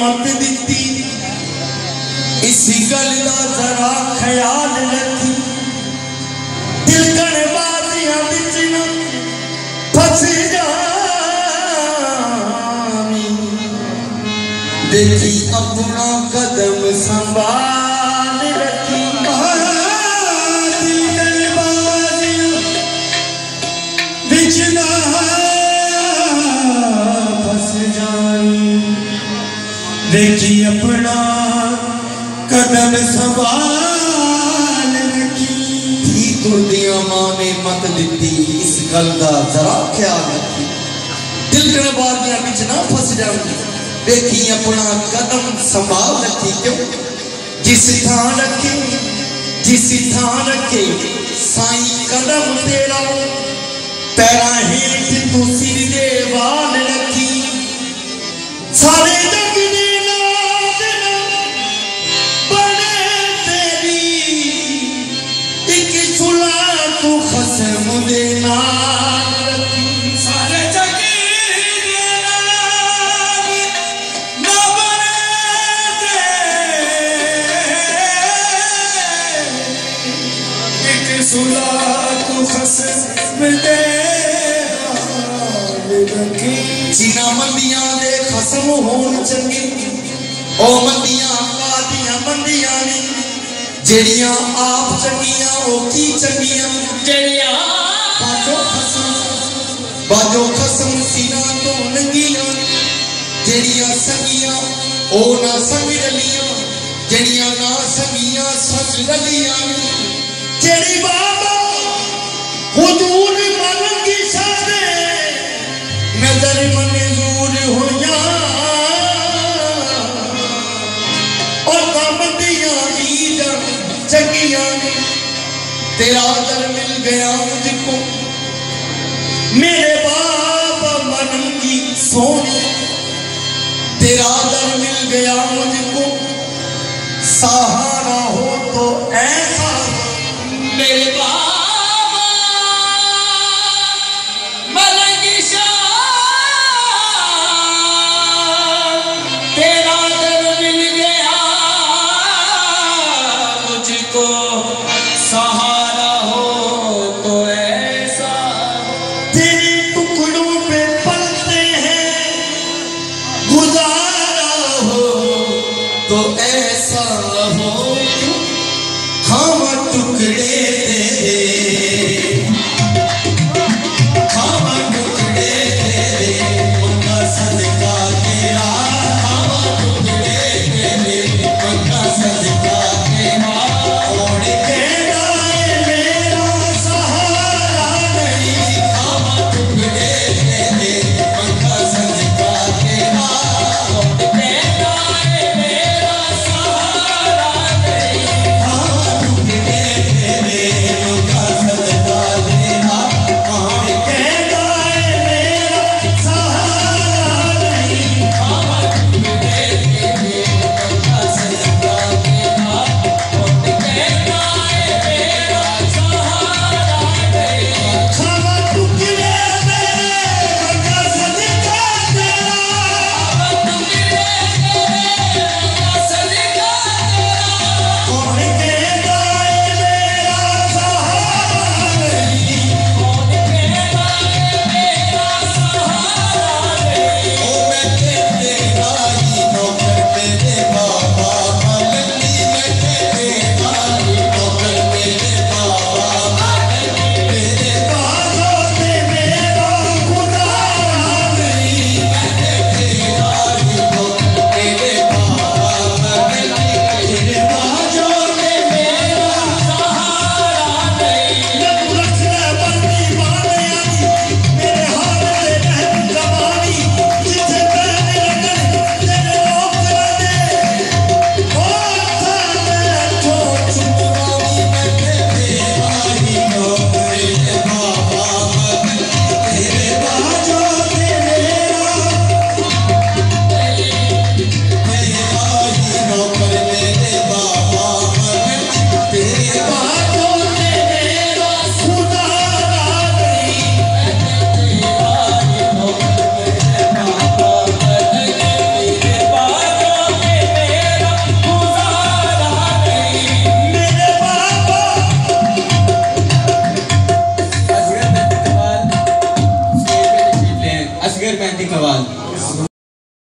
मत दिती इसी गल का जरा ख्याल रखी तिलकण बाजियां बिच न फस जावी देखी अपना कदम संभाल रखी तिलकण बाजियां बिच न फस जावी देखी अपना कदम संभाल रखी थी तुरदियां मां ने मत दिती इस गल का जरा ख्याल रखी तिलकण बाजियां बिच ना फस जावी देखी अपना कदम संभाल रखी क्यों जिस थां रखे साईं कदम तेरा पैरा हेठ तू सिर दे वाल रखी सारे जग दे नाज बने तेरी एक सुला तू खसम दे नाल रखी सारे जग दे नाज ना बने तेरी एक सुला तू खसम दे जिना मंदियां दे खसम होन चंगी ओ मंदियां कादियां मंदियां ने जेड़ियां आप चंगियां ओ की चंगियां जेड़ियां बाजो खसम सीना तो नंगियां जेड़ियां संगियां ओ ना संग रलियां जेड़ियां ना संगियां संग रलियां जेड़ी बाबा हुजूर मालंगी सादे नजर मंजूर होया और कामतियां ईद चंगियां तेरा दर मिल गया मुझको मेरे बाबा मन की सोनी तेरा दर मिल गया मुझको सहारा हो तो ऐसा मेरे बाबा सहारा हो तो ऐसा तेरे टुकड़ों पे पलते हैं गुजारा हो तो ऐसा हो हम टुकड़े तेरे